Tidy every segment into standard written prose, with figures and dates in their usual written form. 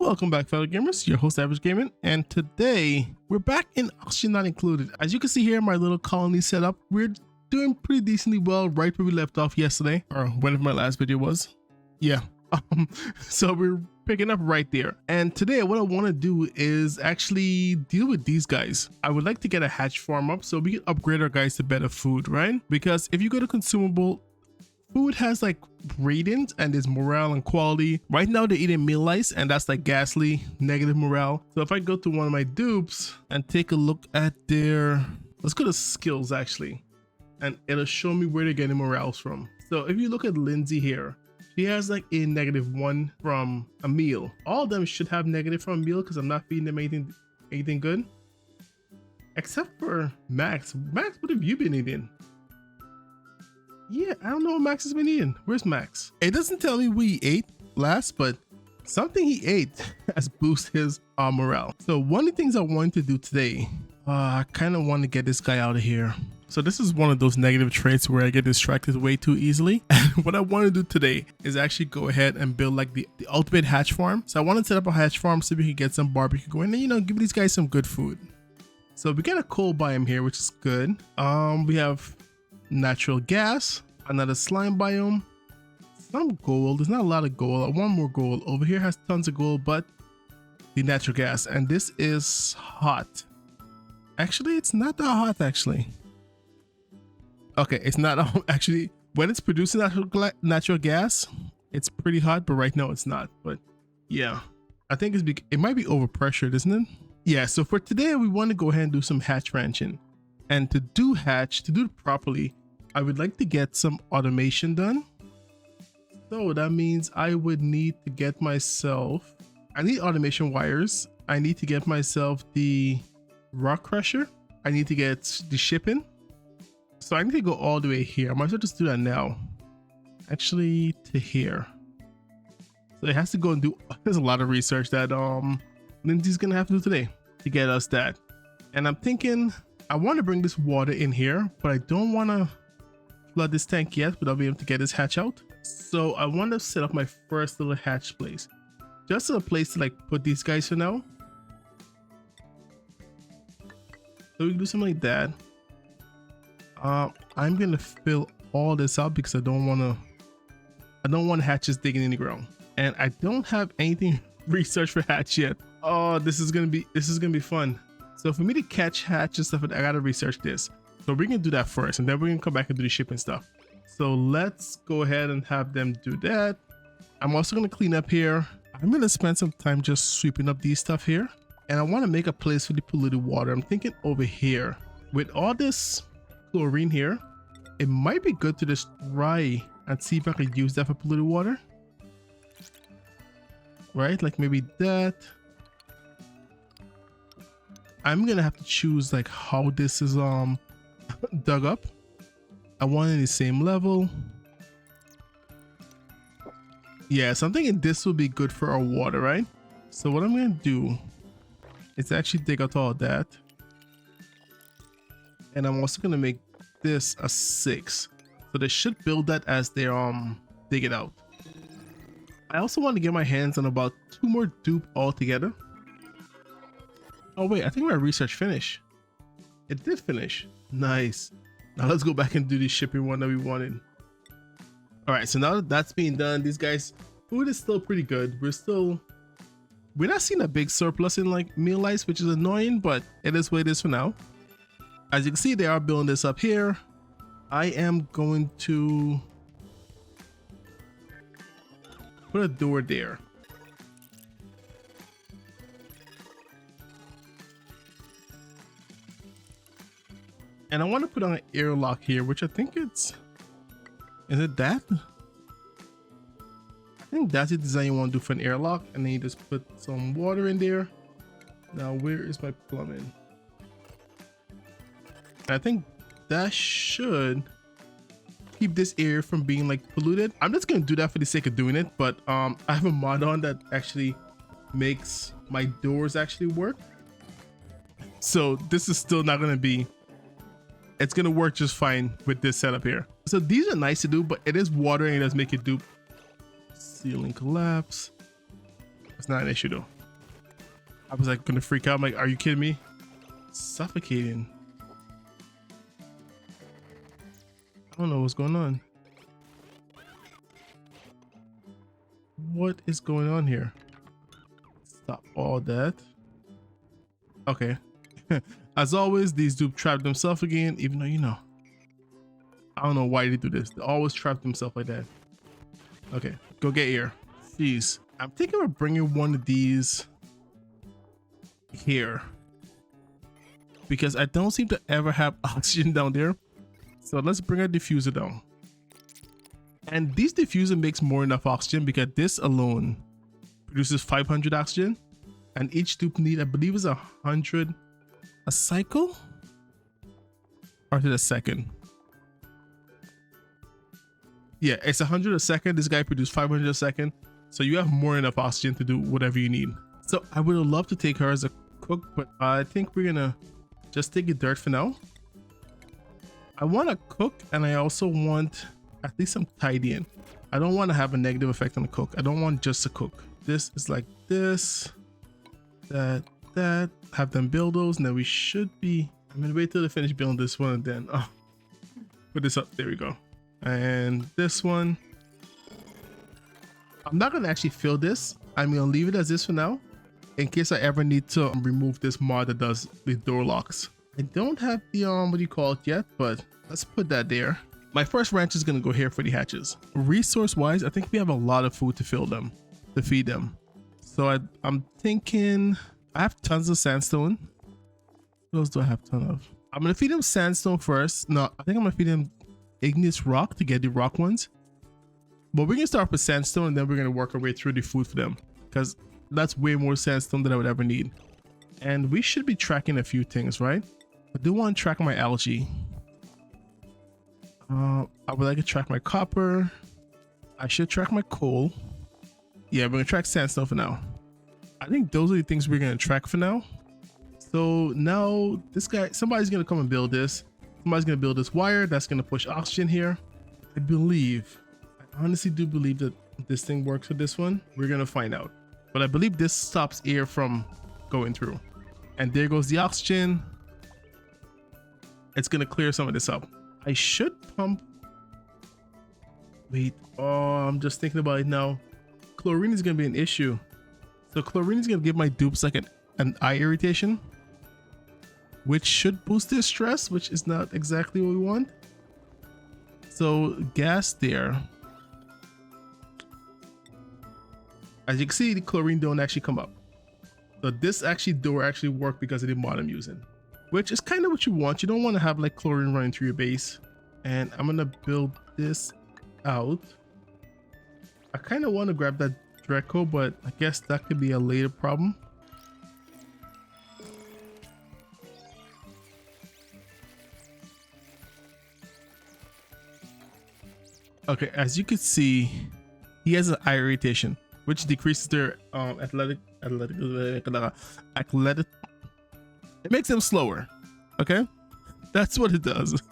Welcome back, fellow gamers, your host Average Gaming, and today we're back in Oxygen Not Included. As you can see here, my little colony setup, we're doing pretty decently well right where we left off yesterday, or whenever my last video was. Yeah, so we're picking up right there. And today what I want to do is actually deal with these guys. I would like to get a hatch farm up so we can upgrade our guys to better food, right? Because if you go to consumable, food has like ratings and there's morale and quality. Right now they're eating meal lice and that's like ghastly negative morale. So if I go to one of my dupes and take a look at their, let's go to skills actually, and it'll show me where they're getting morales from. So if you look at Lindsay here, she has like a -1 from a meal. All of them should have negative from a meal because I'm not feeding them anything good. Except for Max. Max, what have you been eating? Yeah, I don't know what Max has been eating. Where's Max? It doesn't tell me what he ate last, but something he ate has boosted his morale. So one of the things I wanted to do today, I kind of want to get this guy out of here. So this is one of those negative traits where I get distracted way too easily. And what I want to do today is actually go ahead and build like the ultimate hatch farm. So I want to set up a hatch farm so we can get some barbecue going and, you know, give these guys some good food. So we got a coal biome here, which is good. We have natural gas, another slime biome, some gold. There's not a lot of gold. One more gold. Over here has tons of gold, but the natural gas, and this is hot. Actually, it's not that hot actually. Okay, it's not actually, when it's producing natural gas, it's pretty hot, but right now it's not. But yeah, I think it might be overpressured, isn't it? Yeah, so for today, we want to go ahead and do some hatch ranching. And to do it properly, I would like to get some automation done. So that means I would need to get myself, I need automation wires. I need to get myself the rock crusher. I need to get the shipping. So I need to go all the way here. I might as well just do that now. Actually, to here. So it has to go and do, there's a lot of research that Lindsay's gonna have to do today to get us that. And I'm thinking, I want to bring this water in here, but I don't want to flood this tank yet without being able to get this hatch out. So I want to set up my first little hatch place. Just a place to like put these guys for now. So we can do something like that. I'm gonna fill all this up because I don't want hatches digging in the ground, and I don't have anything researched for hatch yet. Oh, this is gonna be fun. So for me to catch hatch and stuff, I gotta research this. So we're gonna do that first, and then we're gonna come back and do the shipping stuff. So let's go ahead and have them do that. I'm also gonna clean up here. I'm gonna spend some time just sweeping up these stuff here, and I want to make a place for the polluted water. I'm thinking over here with all this chlorine here, it might be good to just try and see if I can use that for polluted water, right? Like maybe that. I'm gonna have to choose like how this is dug up. I want it in the same level. Yeah, so I'm thinking this will be good for our water, right? So what I'm gonna do is actually dig out all that, and I'm also gonna make this a 6, so they should build that as they dig it out. I also want to get my hands on about 2 more dupe altogether. Oh wait, I think my research finished. It did finish. Nice. Now let's go back and do the shipping one that we wanted. All right, so now that that's being done, these guys, food is still pretty good. We're not seeing a big surplus in like meal lice, which is annoying, but it is what it is for now. As you can see, they are building this up here. I am going to put a door there. And I want to put on an airlock here, which I think is it that? I think that's the design you want to do for an airlock. And then you just put some water in there. Now, where is my plumbing? I think that should keep this area from being like polluted. I'm just gonna do that for the sake of doing it, but I have a mod on that actually makes my doors actually work. So this is still not gonna be, it's gonna work just fine with this setup here. So these are nice to do, but it is water and it does make it do. Ceiling collapse. It's not an issue though. I was like gonna freak out. I'm like, are you kidding me? Suffocating. I don't know what's going on. What is going on here? Stop all that. Okay. As always, these dudes trap themselves again, even though, you know, I don't know why they do this. They always trap themselves like that. Okay, go get here. Jeez. I'm thinking of bringing one of these here because I don't seem to ever have oxygen down there. So let's bring a diffuser down. And this diffuser makes more than enough oxygen because this alone produces 500 oxygen. And each dupe need, I believe, is 100 a cycle? Or is it a second? Yeah, it's 100 a second. This guy produced 500 a second. So you have more than enough oxygen to do whatever you need. So I would love to take her as a cook, but I think we're gonna just take the dirt for now. I want to cook, and I also want at least some tidying. I don't want to have a negative effect on the cook. I don't want just to cook. This is like this, that, have them build those, and then we should be, I'm gonna wait till they finish building this one and then put this up. There we go. And this one, I'm not gonna actually fill this. I'm gonna leave it as this for now in case I ever need to remove this mod that does the door locks. I don't have the what do you call it yet, but let's put that there. My first ranch is gonna go here for the hatches. Resource wise, I think we have a lot of food to fill them, to feed them. So I'm thinking I have tons of sandstone. What else do I have a ton of? I'm gonna feed them sandstone first. No, I think I'm gonna feed them igneous rock to get the rock ones. But we're gonna start with sandstone and then we're gonna work our way through the food for them because that's way more sandstone than I would ever need. And we should be tracking a few things, right? I do want to track my algae. I would like to track my copper. I should track my coal. Yeah, we're gonna track sandstone for now. I think those are the things we're gonna track for now. So now this guy, somebody's gonna come and build this. Somebody's gonna build this wire that's gonna push oxygen here. I honestly do believe that this thing works with this one. We're gonna find out. But I believe this stops air from going through. And there goes the oxygen. It's gonna clear some of this up. I should pump. Wait, oh, I'm just thinking about it now. Chlorine is gonna be an issue. So chlorine is gonna give my dupes like an eye irritation, which should boost their stress, which is not exactly what we want. So gas there. As you can see, the chlorine don't actually come up. So this actually door actually worked because of the mod I'm using, which is kind of what you want. You don't want to have like chlorine running through your base. And I'm gonna build this out. I kind of want to grab that Draco, but I guess that could be a later problem. Okay, as you can see, he has an eye irritation, which decreases their athletic. It makes them slower. Okay, that's what it does.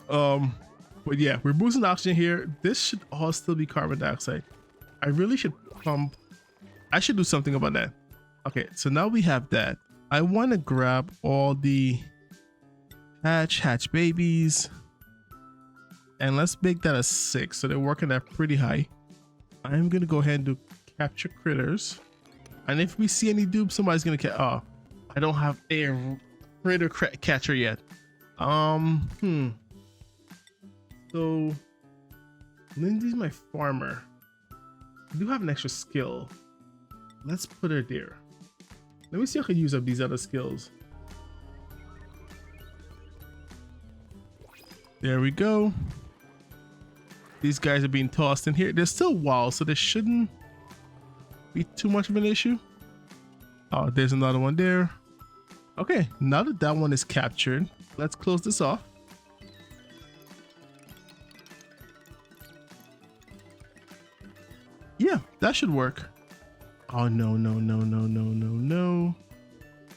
But yeah, we're boosting oxygen here. This should all still be carbon dioxide. I really should pump. I should do something about that. Okay, so now we have that. I want to grab all the hatch babies. And let's make that a 6. So they're working at pretty high. I'm going to go ahead and do capture critters. And if we see any dupes, somebody's going to catch. Oh, I don't have a critter catcher yet. So Lindsay's my farmer. I do have an extra skill. Let's put her there. Let me see if I can use up these other skills. There we go. These guys are being tossed in here. There's still walls, so there shouldn't be too much of an issue. Oh, there's another one there. Okay, now that that one is captured, let's close this off. Yeah, that should work. Oh no.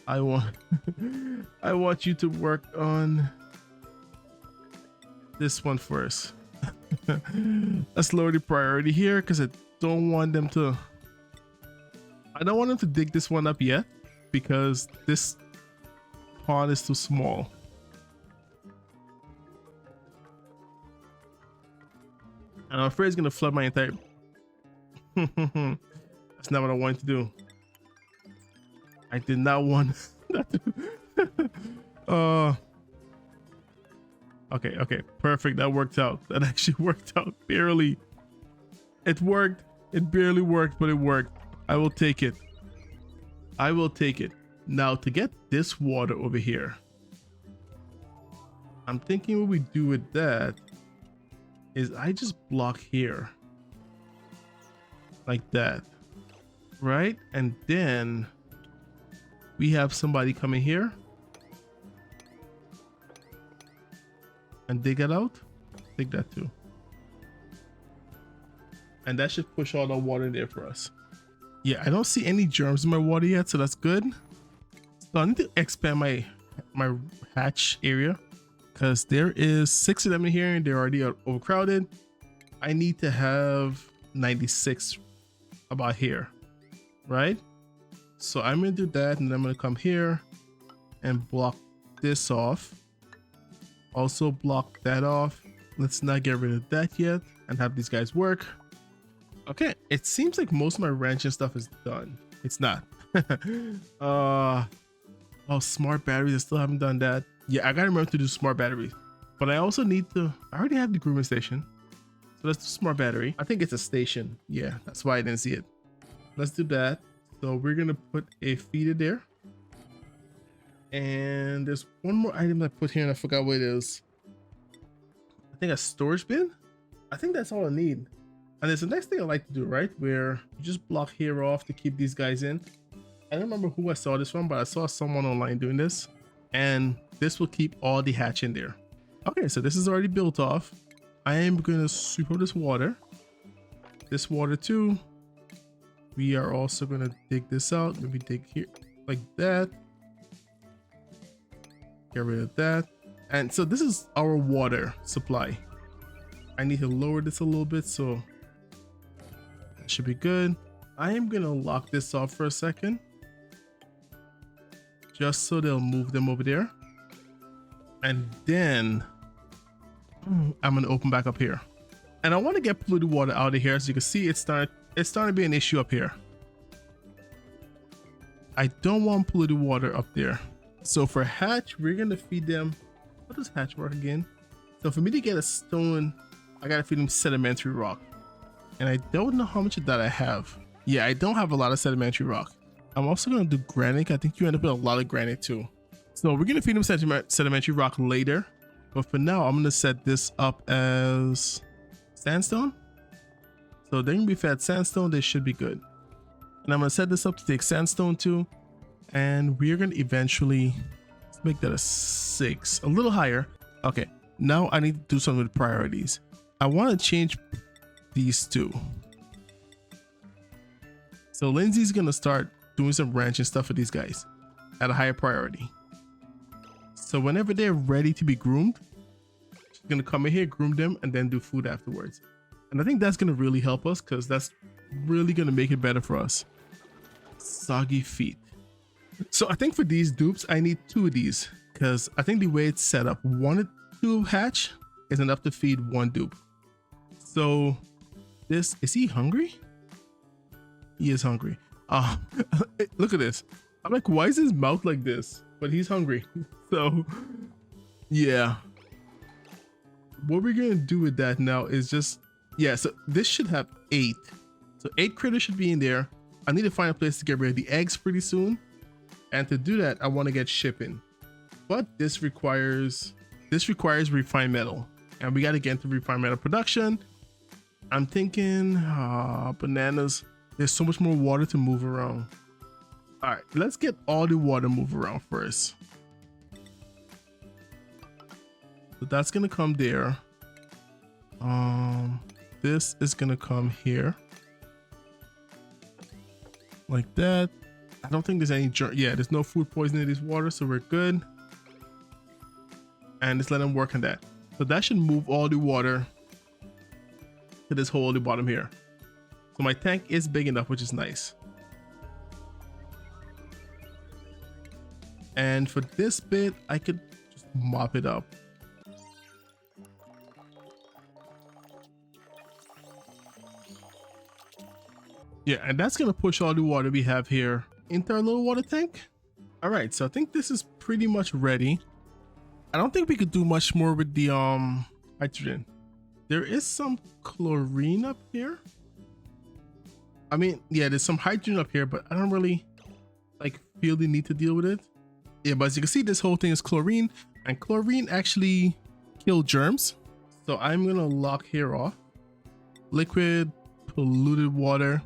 I want you to work on this one first. Let's lower the priority here because I don't want them to. I don't want them to dig this one up yet because this pond is too small. And I'm afraid it's gonna flood my entire. That's not what I wanted to do. I did not want that to. Okay, perfect. That worked out. That actually worked out barely. It worked. It barely worked, but it worked. I will take it. I will take it. Now to get this water over here, I'm thinking what we do with that is I just block here like that, right? And then we have somebody coming here and dig it out. Dig that too. And that should push all the water in there for us. Yeah, I don't see any germs in my water yet, so that's good. So I need to expand my hatch area because there is 6 of them in here and they're already overcrowded. I need to have 96 about here, right? So I'm gonna do that, and then I'm gonna come here and block this off. Also block that off. Let's not get rid of that yet and have these guys work. Okay, it seems like most of my ranching stuff is done. It's not. Oh, smart batteries. I still haven't done that. Yeah, I gotta remember to do smart batteries. But I also need to, I already have the grooming station. So let's do smart battery. I think it's a station. Yeah, that's why I didn't see it. Let's do that. So we're gonna put a feeder there. And there's one more item I put here and I forgot what it is. I think a storage bin. I think that's all I need. And there's the next thing I like to do, right? Where you just block here off to keep these guys in. I don't remember who I saw this from, but I saw someone online doing this. And this will keep all the hatch in there. Okay, so this is already built off. I am gonna sweep up this water. This water too. We are also gonna dig this out. Maybe dig here like that. Get rid of that. And so this is our water supply. I need to lower this a little bit, so that should be good. I am gonna lock this off for a second, just so they'll move them over there. And then I'm gonna open back up here. And I want to get polluted water out of here. As you can see, it's starting to be an issue up here. I don't want polluted water up there. So for hatch, we're gonna feed them. How does hatch work again? So for me to get a stone, I gotta feed them sedimentary rock. And I don't know how much of that I have. Yeah, I don't have a lot of sedimentary rock. I'm also gonna do granite. I think you end up with a lot of granite too. So we're gonna feed them sedimentary rock later. But for now, I'm gonna set this up as sandstone. So they're gonna be fed sandstone, they should be good. And I'm gonna set this up to take sandstone too. And we're gonna eventually, let's make that a 6, a little higher. Okay, now I need to do something with priorities. I wanna change these two. So Lindsay's gonna start doing some ranching stuff for these guys at a higher priority. So whenever they're ready to be groomed, she's gonna come in here, groom them, and then do food afterwards. And I think that's gonna really help us because that's really gonna make it better for us. Soggy feet. So I think for these dupes, I need 2 of these because I think the way it's set up, 1 or 2 hatch is enough to feed 1 dupe. So this, is he hungry? He is hungry. Look at this. I'm like, why is his mouth like this? But he's hungry. So yeah, what we're gonna do with that now is just, yeah, so this should have 8. So 8 critters should be in there. I need to find a place to get rid of the eggs pretty soon. And to do that, I want to get shipping. But this requires refined metal. And we got to get into refined metal production. I'm thinking bananas. There's so much more water to move around. All right, let's get all the water move around first. So that's gonna come there. This is gonna come here. Like that. I don't think there's any yeah, there's no food poisoning in this water, so we're good. And just let them work on that. So that should move all the water to this hole at the bottom here. So my tank is big enough, which is nice. And for this bit, I could just mop it up. Yeah, and that's gonna push all the water we have here into our little water tank. All right, so I think this is pretty much ready. I don't think we could do much more with the hydrogen. There is some chlorine up here. I mean, yeah, there's some hydrogen up here, but I don't really like feel the need to deal with it. Yeah, but as you can see, this whole thing is chlorine, and chlorine actually kills germs. So I'm gonna lock here off. Liquid, polluted water.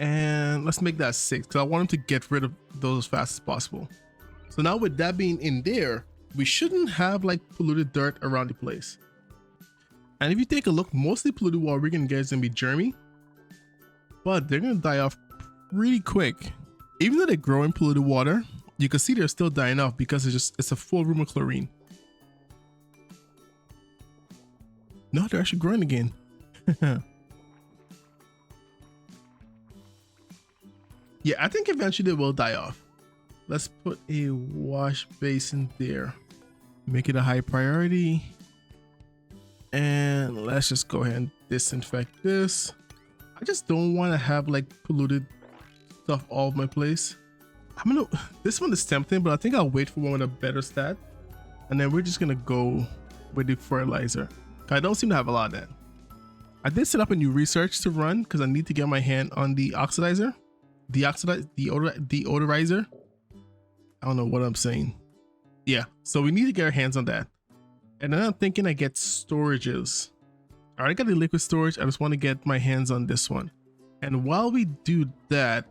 And let's make that 6 because I want them to get rid of those as fast as possible. So now with that being in there, we shouldn't have like polluted dirt around the place. And if you take a look, mostly polluted water we're gonna get is gonna be germy, but they're gonna die off really quick. Even though they grow in polluted water, you can see they're still dying off because it's a full room of chlorine. No, they're actually growing again. Yeah, I think eventually they will die off. Let's put a wash basin there. Make it a high priority. And let's just go ahead and disinfect this. I just don't want to have like polluted stuff all over my place. This one is tempting, but I think I'll wait for one with a better stat. And then we're just gonna go with the fertilizer. I don't seem to have a lot of that. I did set up a new research to run because I need to get my hand on the oxidizer. Deodorizer. I don't know what I'm saying. Yeah, so we need to get our hands on that. And then I'm thinking I get storages. I already got the liquid storage. I just want to get my hands on this one. And while we do that,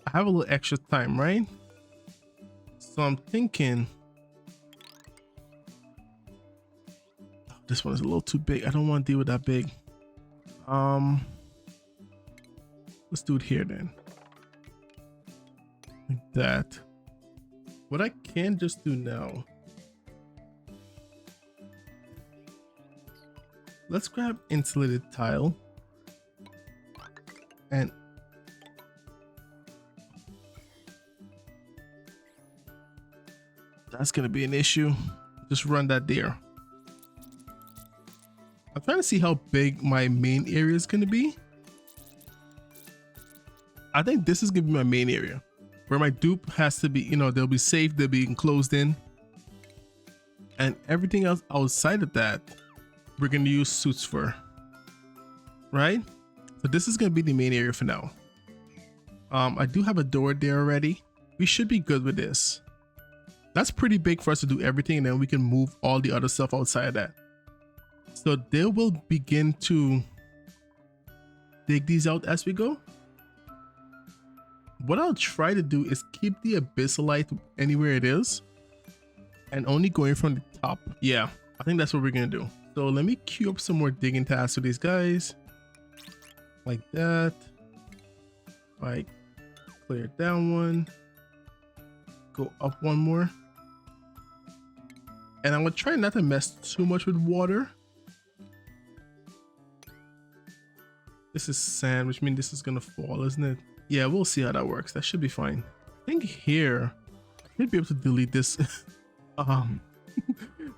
I have a little extra time, right? So I'm thinking this one is a little too big. I don't want to deal with that big. Let's do it here then. Like that. What I can just do now, let's grab insulated tile and that's gonna be an issue. Just run that there. I'm trying to see how big my main area is gonna be. I think this is gonna be my main area where my dupe has to be, you know, they'll be safe, they'll be enclosed in. And everything else outside of that, we're gonna use suits for, right? So this is gonna be the main area for now. I do have a door there already. We should be good with this. That's pretty big for us to do everything, and then we can move all the other stuff outside of that. So they will begin to dig these out as we go. What I'll try to do is keep the abyssalite anywhere it is and only going from the top. Yeah, I think that's what we're gonna do. So let me queue up some more digging tasks for these guys. Like that. Like clear down one. Go up one more. And I'm gonna try not to mess too much with water. This is sand, which means this is gonna fall, isn't it? Yeah, we'll see how that works. That should be fine. I think here, I should be able to delete this.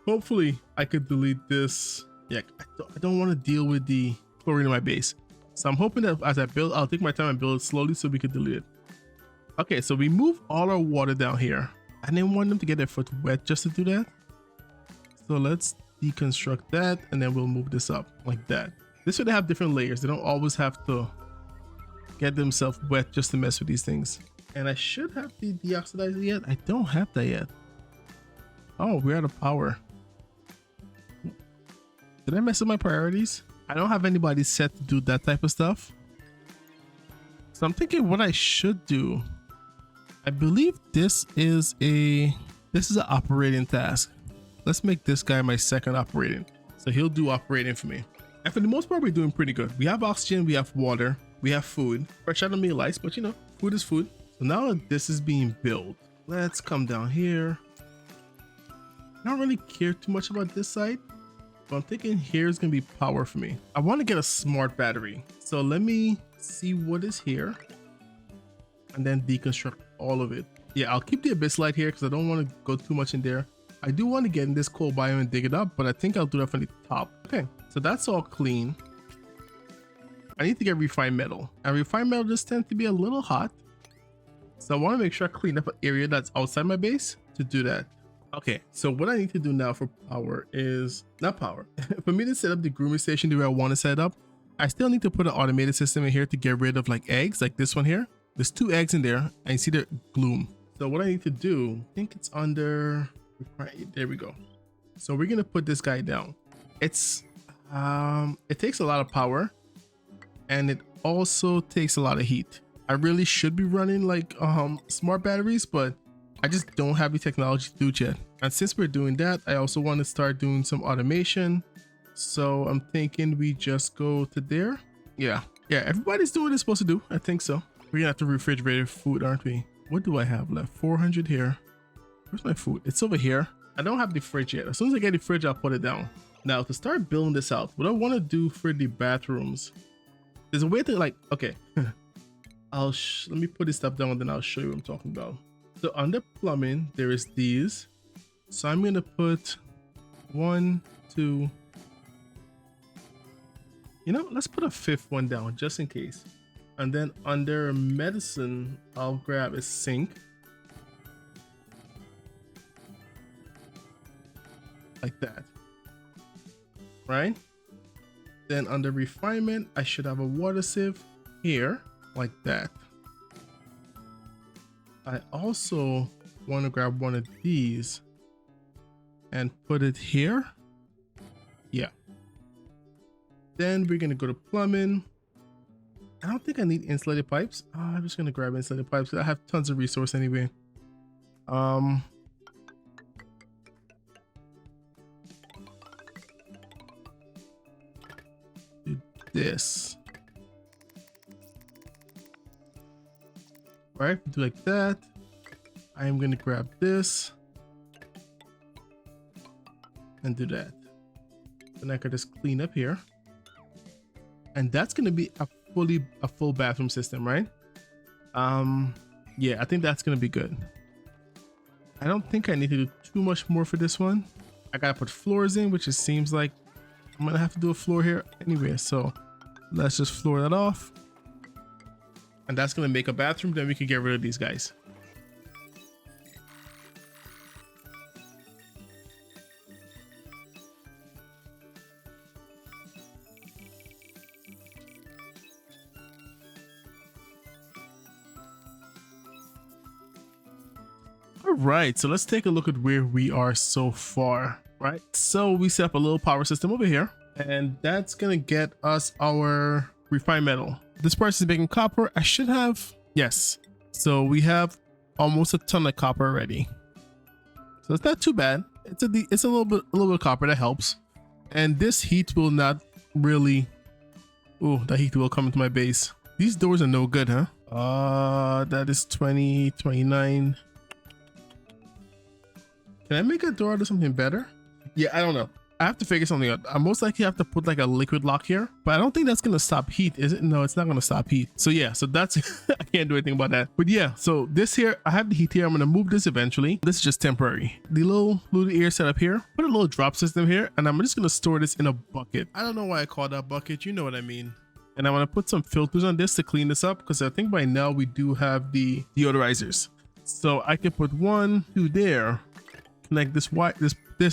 Hopefully I could delete this. Yeah, I don't want to deal with the chlorine in my base. So I'm hoping that as I build, I'll take my time and build it slowly so we could delete it. Okay, so we move all our water down here. I didn't want them to get their foot wet just to do that. So let's deconstruct that and then we'll move this up like that. This way they have different layers. They don't always have to get themselves wet just to mess with these things. And I should have the deoxidizer yet. I don't have that yet. Oh, we're out of power. Did I mess up my priorities? I don't have anybody set to do that type of stuff. So I'm thinking what I should do. I believe this is an operating task. Let's make this guy my second operating. So he'll do operating for me. And for the most part, we're doing pretty good. We have oxygen, we have water, we have food. Fresh out of meal ice, but you know, food is food. So now that this is being built, let's come down here. I don't really care too much about this side, but I'm thinking here is gonna be power for me. I want to get a smart battery. So let me see what is here and then deconstruct all of it. Yeah, I'll keep the abyss light here because I don't want to go too much in there. I do want to get in this coal biome and dig it up, but I think I'll do that from the top. Okay, so that's all clean. I need to get refined metal, and refined metal just tends to be a little hot. So I want to make sure I clean up an area that's outside my base to do that. Okay, so what I need to do now for power is, not power, for me to set up the grooming station the way I want to set it up, I still need to put an automated system in here to get rid of like eggs, like this one here. There's 2 eggs in there, and you see the gloom. So what I need to do, I think it's under, right, there we go. So we're gonna put this guy down. It's, it takes a lot of power, and it also takes a lot of heat. I really should be running like smart batteries, but I just don't have the technology to do it yet. And since we're doing that, I also want to start doing some automation. So I'm thinking we just go to there. Yeah, everybody's doing what they're supposed to do. I think so. We're gonna have to refrigerate food, aren't we? What do I have left? 400 here. Where's my food? It's over here. I don't have the fridge yet. As soon as I get the fridge, I'll put it down. Now to start building this out, what I want to do for the bathrooms, there's a way to like, okay, let me put this stuff down and then I'll show you what I'm talking about. So under plumbing, there is these. So I'm gonna put 1, 2. You know, let's put a 5th one down just in case. And then under medicine, I'll grab a sink. Like that. Right? Then under refinement, I should have a water sieve here, like that. I also want to grab one of these and put it here. Yeah. Then we're going to go to plumbing. I don't think I need insulated pipes. I'm just going to grab insulated pipes because I have tons of resource anyway. Do this. All right, do like that. I am going to grab this and do that. Then I could just clean up here. And that's going to be a full bathroom system, right? Yeah, I think that's going to be good. I don't think I need to do too much more for this one. I got to put floors in, which it seems like I'm going to have to do a floor here anyway. So let's just floor that off. And that's going to make a bathroom. Then we can get rid of these guys. All right, so let's take a look at where we are so far. Right, so we set up a little power system over here, and that's going to get us our refined metal. This person is making copper. I should have, yes. So we have almost a ton of copper already. So it's not too bad. It's a little bit of copper that helps. And this heat will not really, oh, that heat will come into my base. These doors are no good, huh? That is 20, 29. Can I make a door out of something better? Yeah, I don't know. I have to figure something out. I most likely have to put like a liquid lock here, but I don't think that's going to stop heat, is it? No, it's not going to stop heat. So yeah, so that's, I can't do anything about that. But yeah, so this here, I have the heat here. I'm going to move this eventually. This is just temporary. The little ear setup here, put a little drop system here, and I'm just going to store this in a bucket. I don't know why I call that bucket. You know what I mean. And I'm going to put some filters on this to clean this up, because I think by now we do have the deodorizers. So I can put 1, 2 there, connect this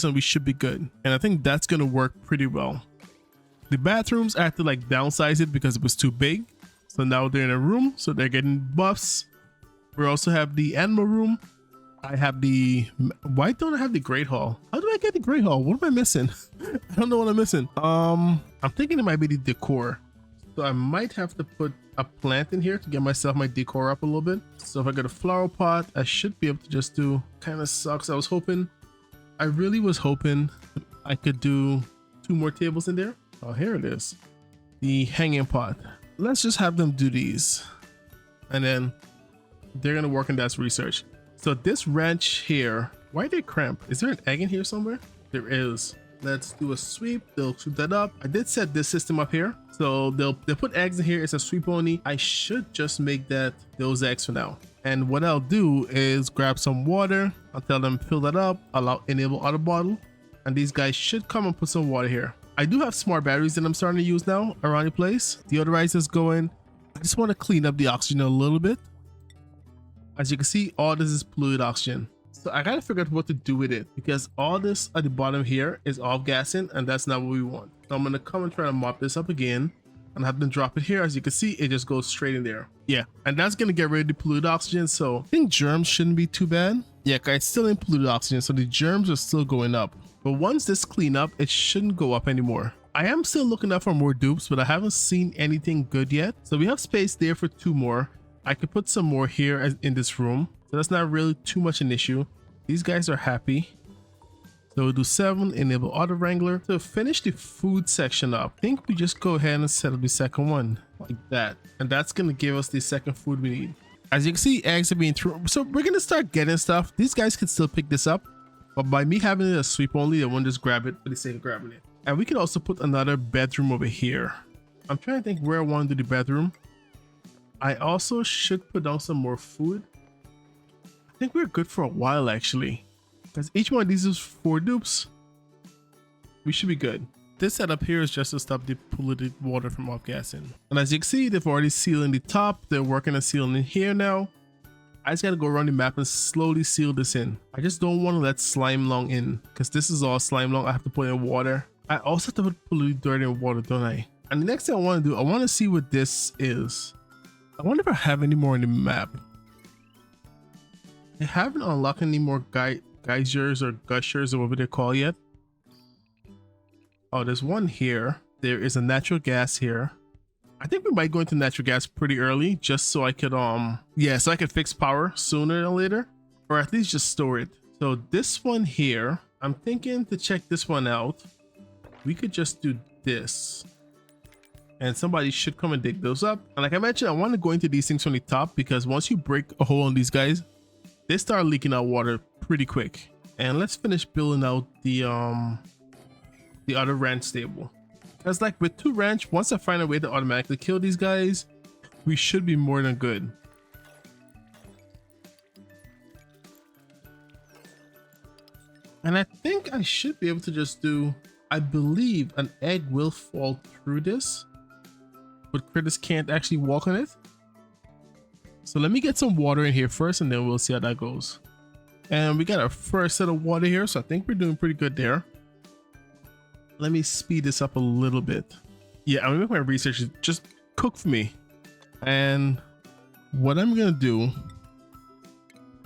and we should be good. And I think that's gonna work pretty well. The bathrooms, I had to like downsize it because it was too big. So now they're in a room, so they're getting buffs. We also have the animal room. I have the, why don't I have the great hall? How do I get the great hall? What am I missing? I don't know what I'm missing. I'm thinking it might be the decor. So I might have to put a plant in here to get myself my decor up a little bit. So if I get a flower pot, I should be able to just do, kind of sucks. I really was hoping I could do 2 more tables in there. Oh, here it is. The hanging pot. Let's just have them do these. And then they're going to work on that research. So this wrench here, why are they cramped? Is there an egg in here somewhere? There is. Let's do a sweep. They'll sweep that up. I did set this system up here. So they'll put eggs in here. It's a sweep only. I should just make that those eggs for now. And what I'll do is grab some water. I'll tell them fill that up, enable auto bottle, and these guys should come and put some water here. I do have smart batteries that I'm starting to use now around the place. Deodorizer's going. I just want to clean up the oxygen a little bit. As you can see, all this is polluted oxygen. So I gotta figure out what to do with it, because all this at the bottom here is off gassing, and that's not what we want. So I'm gonna come and try to mop this up again and have them drop it here. As you can see, it just goes straight in there. Yeah, and that's gonna get rid of the polluted oxygen. So I think germs shouldn't be too bad. Yeah, it's still in polluted oxygen, so the germs are still going up. But once this clean up, it shouldn't go up anymore. I am still looking up for more dupes, but I haven't seen anything good yet. So we have space there for 2 more. I could put some more here in this room. So that's not really too much an issue. These guys are happy. So we'll do 7, enable auto wrangler. To finish the food section up, I think we just go ahead and set up the second one like that. And that's gonna give us the second food we need. As you can see, eggs are being thrown. So we're gonna start getting stuff. These guys can still pick this up, but by me having it a sweep only, they won't just grab it for the sake of grabbing it. And we can also put another bedroom over here. I'm trying to think where I want to do the bedroom. I also should put down some more food. I think we're good for a while actually, because each one of these is 4 dupes. We should be good. This setup here is just to stop the polluted water from off-gassing. And as you can see, they've already sealed in the top. They're working on sealing in here now. I just gotta go around the map and slowly seal this in. I just don't want to let slime long in, because this is all slime long. I have to put in water. I also have to put polluted dirt in water, don't I? And the next thing I want to do, I want to see what this is. I wonder if I have any more in the map. I haven't unlocked any more geysers or gushers or whatever they're called yet. Oh, there's one here. There is a natural gas here. I think we might go into natural gas pretty early, just so I could so I could fix power sooner than later, or at least just store it. So this one here, I'm thinking to check this one out. We could just do this, and somebody should come and dig those up. And like I mentioned, I want to go into these things from the top, because once you break a hole on these guys, they start leaking out water pretty quick. And let's finish building out the other ranch stable, because like with 2 ranch, once I find a way to automatically kill these guys, we should be more than good. And I think I should be able to just do, I believe an egg will fall through this, but critters can't actually walk on it. So let me get some water in here first, and then we'll see how that goes. And we got our first set of water here, so I think we're doing pretty good there. Let me speed this up a little bit. Yeah, I'm gonna make my research just cook for me. And what I'm gonna do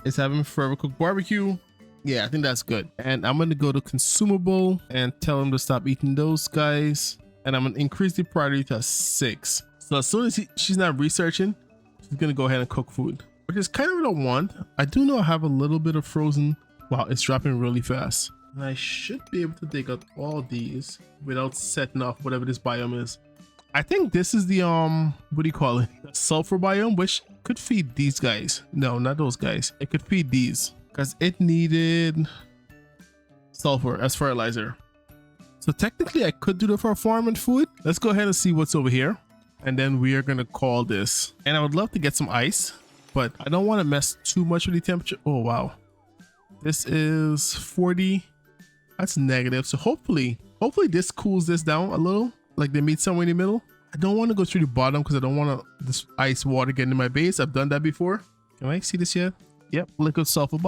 is have him forever cook barbecue. Yeah, I think that's good. And I'm gonna go to consumable and tell him to stop eating those guys. And I'm gonna increase the priority to 6. So as soon as she's not researching, she's gonna go ahead and cook food, which is kind of what I want. I do know I have a little bit of frozen. Wow, it's dropping really fast. And I should be able to dig out all these without setting off whatever this biome is. I think this is the what do you call it? The sulfur biome, which could feed these guys. No, not those guys. It could feed these, because it needed sulfur as fertilizer. So technically I could do that for farm and food. Let's go ahead and see what's over here, and then we are gonna call this. And I would love to get some ice, but I don't want to mess too much with the temperature. Oh wow, this is 40. That's negative. So hopefully this cools this down a little, like they meet somewhere in the middle. I don't want to go through the bottom, because I don't want this ice water getting in my base. I've done that before. Can I see this yet? Yep, liquid sulfur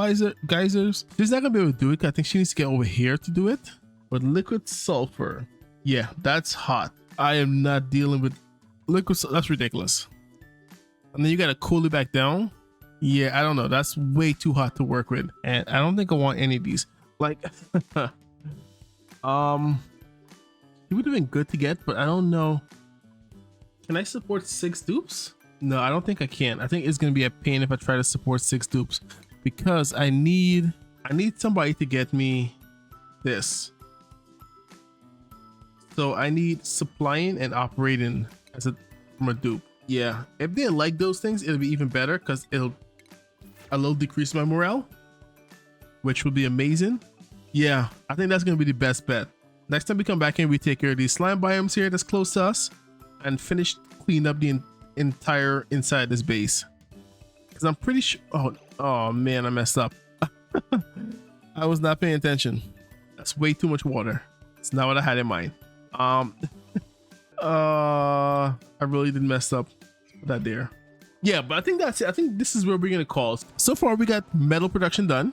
geysers. She's not gonna be able to do it, 'cause I think she needs to get over here to do it. But liquid sulfur, yeah, that's hot. I am not dealing with liquid. That's ridiculous. And then you gotta cool it back down. Yeah, I don't know. That's way too hot to work with, and I don't think I want any of these. Like, it would have been good to get, but I don't know. Can I support 6 dupes? No, I don't think I can. I think it's gonna be a pain if I try to support 6 dupes, because I need somebody to get me this. So I need supplying and operating as from a dupe. Yeah, if they like those things, it'll be even better, because it'll a little decrease my morale, which will be amazing. Yeah, I think that's gonna be the best bet. Next time we come back in, we take care of these slime biomes here that's close to us, and finish clean up the entire inside this base. because I'm pretty sure. Oh man, I messed up. I was not paying attention. That's way too much water. It's not what I had in mind. I really did mess up that there. Yeah, but I think that's it. I think this is where we're gonna call. So far, we got metal production done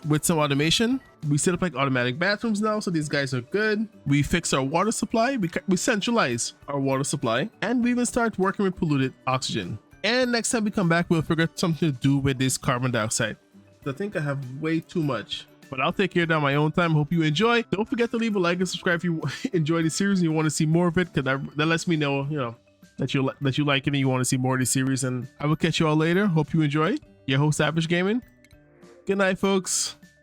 with some automation. We set up like automatic bathrooms now, so these guys are good. We fix our water supply. We centralize our water supply, and we even start working with polluted oxygen. And next time we come back, we'll figure out something to do with this carbon dioxide. I think I have way too much, but I'll take care of that on my own time. Hope you enjoy. Don't forget to leave a like and subscribe if you enjoy the series and you want to see more of it, because that lets me know, you know, that you like it and you want to see more of the series. And I will catch you all later. Hope you enjoy. Your host, Savage Gaming. Good night, folks.